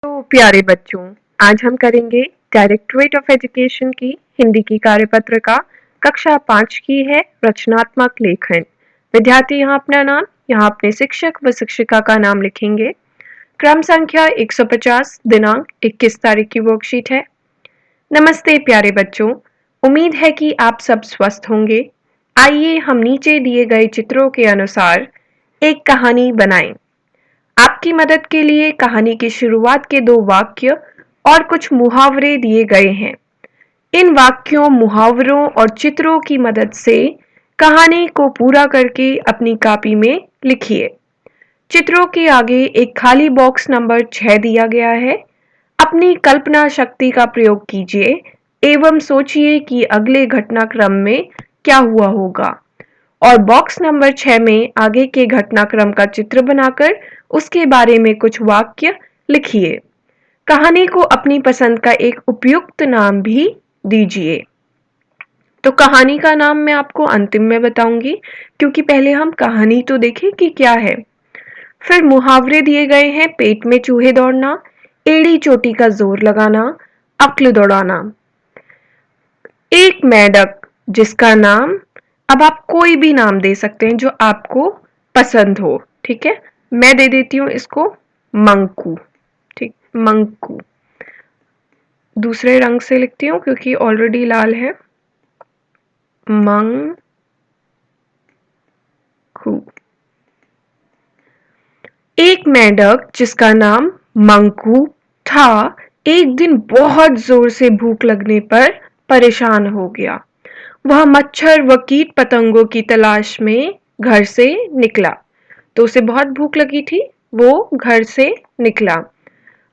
तो प्यारे बच्चों, आज हम करेंगे डायरेक्टरेट ऑफ एजुकेशन की हिंदी की कार्यपत्रिका कक्षा 5 की है रचनात्मक लेखन। विद्यार्थी यहाँ अपना नाम, यहाँ अपने शिक्षक व शिक्षिका का नाम लिखेंगे। क्रम संख्या 150, दिनांक 21 तारीख की वर्कशीट है। नमस्ते प्यारे बच्चों, उम्मीद है कि आप सब स्वस्थ होंगे। आइए हम नीचे दिए गए चित्रों के अनुसार एक कहानी बनाएं। आपकी मदद के लिए कहानी की शुरुआत के 2 वाक्य और कुछ मुहावरे दिए गए हैं। इन वाक्यों, मुहावरों और चित्रों की मदद से कहानी को पूरा करके अपनी कॉपी में लिखिए। चित्रों के आगे एक खाली बॉक्स नंबर 6 दिया गया है। अपनी कल्पना शक्ति का प्रयोग कीजिए एवं सोचिए कि अगले घटनाक्रम में क्या हुआ होगा और बॉक्स नंबर 6 में आगे के घटनाक्रम का चित्र बनाकर उसके बारे में कुछ वाक्य लिखिए। कहानी को अपनी पसंद का एक उपयुक्त नाम भी दीजिए। तो कहानी का नाम मैं आपको अंतिम में बताऊंगी, क्योंकि पहले हम कहानी तो देखें कि क्या है। फिर मुहावरे दिए गए हैं। पेट में चूहे दौड़ना, एड़ी चोटी का जोर लगाना, अक्ल दौड़ाना। एक मेंढक जिसका नाम, अब आप कोई भी नाम दे सकते हैं जो आपको पसंद हो, ठीक है। मैं दे देती हूँ इसको मंकू, ठीक, मंकू। दूसरे रंग से लिखती हूँ क्योंकि ऑलरेडी लाल है। मंकू। एक मेंढक जिसका नाम मंकू था, एक दिन बहुत जोर से भूख लगने पर परेशान हो गया। वह मच्छर व कीट पतंगों की तलाश में घर से निकला। तो उसे बहुत भूख लगी थी, वो घर से निकला।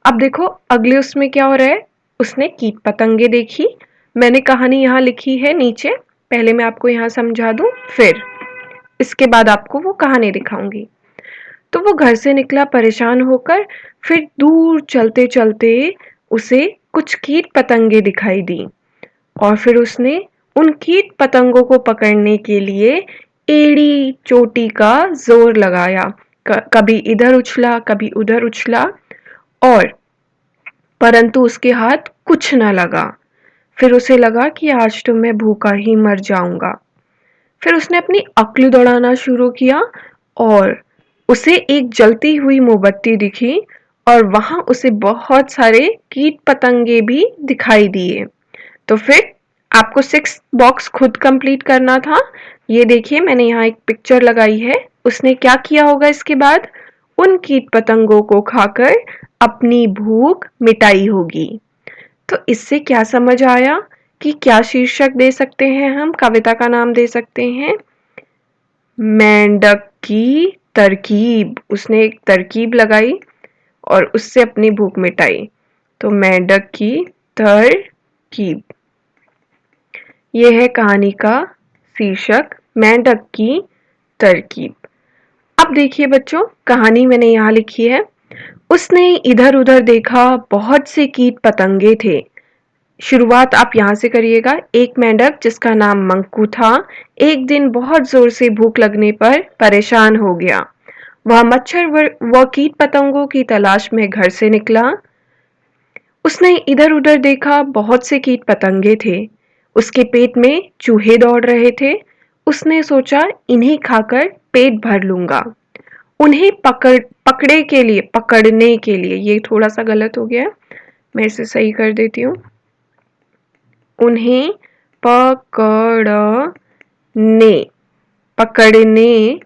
अब देखो अगले उसमें क्या हो रहा है। उसने कीट पतंगे देखी। मैंने कहानी यहाँ लिखी है नीचे, पहले मैं आपको यहाँ समझा दूं, फिर इसके बाद आपको वो कहानी दिखाऊंगी। तो वो घर से निकला परेशान होकर। फिर दूर चलते चलते उसे कुछ कीट पतंगे दिखाई दी और फिर उसने उन कीट पतंगों को पकड़ने के लिए एड़ी चोटी का जोर लगाया। कभी इधर उछला, कभी उधर उछला, और परंतु उसके हाथ कुछ न लगा। फिर उसे लगा कि आज तो मैं भूखा ही मर जाऊंगा। फिर उसने अपनी अक्ल दौड़ाना शुरू किया और उसे एक जलती हुई मोमबत्ती दिखी और वहां उसे बहुत सारे कीट पतंगे भी दिखाई दिए। तो फिर आपको 6 बॉक्स खुद कंप्लीट करना था। ये देखिए मैंने यहाँ एक पिक्चर लगाई है। उसने क्या किया होगा इसके बाद? उन कीट पतंगों को खाकर अपनी भूख मिटाई होगी। तो इससे क्या समझ आया कि क्या शीर्षक दे सकते हैं हम, कविता का नाम दे सकते हैं मेंढक की तरकीब। उसने एक तरकीब लगाई और उससे अपनी भूख मिटाई। तो मेंढक की तरकीब, यह है कहानी का शीर्षक, मेंढक की तरकीब। अब देखिए बच्चों, कहानी मैंने यहाँ लिखी है। उसने इधर उधर देखा, बहुत से कीट पतंगे थे। शुरुआत आप यहाँ से करिएगा। एक मेंढक जिसका नाम मंकू था, एक दिन बहुत जोर से भूख लगने पर परेशान हो गया। वह मच्छर व कीट पतंगों की तलाश में घर से निकला। उसने इधर उधर देखा, बहुत से कीट पतंगे थे। उसके पेट में चूहे दौड़ रहे थे। उसने सोचा इन्हें खाकर पेट भर लूंगा। उन्हें पकड़ने के लिए, ये थोड़ा सा गलत हो गया है, मैं इसे सही कर देती हूँ। उन्हें पकड़ने पकड़ने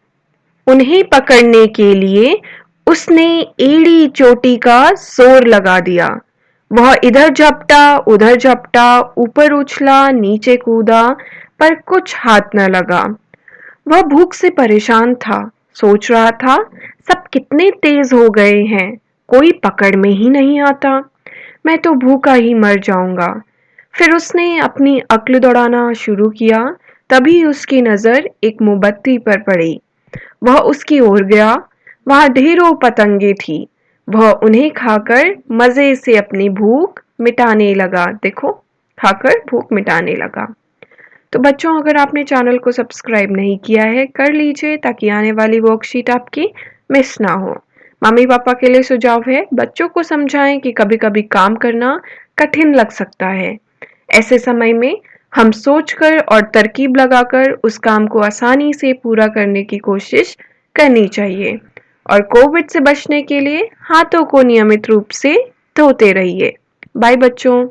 उन्हें पकड़ने के लिए उसने एड़ी चोटी का जोर लगा दिया। वह इधर झपटा, उधर झपटा, ऊपर उछला, नीचे कूदा, पर कुछ हाथ न लगा। वह भूख से परेशान था। सोच रहा था सब कितने तेज हो गए हैं, कोई पकड़ में ही नहीं आता। मैं तो भूखा ही मर जाऊंगा। फिर उसने अपनी अक्ल दौड़ाना शुरू किया। तभी उसकी नजर एक मोमबत्ती पर पड़ी। वह उसकी ओर गया। वहां ढेरों पतंगे थी। वह उन्हें खाकर मजे से अपनी भूख मिटाने लगा। देखो, खाकर भूख मिटाने लगा। तो बच्चों, अगर आपने चैनल को सब्सक्राइब नहीं किया है, कर लीजिए ताकि आने वाली वर्कशीट आपकी मिस ना हो। मम्मी पापा के लिए सुझाव है, बच्चों को समझाएं कि कभी-कभी काम करना कठिन लग सकता है। ऐसे समय में हम सोचकर और तरकीब लगाकर उस काम को आसानी से पूरा करने की कोशिश करनी चाहिए। और कोविड से बचने के लिए हाथों को नियमित रूप से धोते रहिए। बाय बच्चों।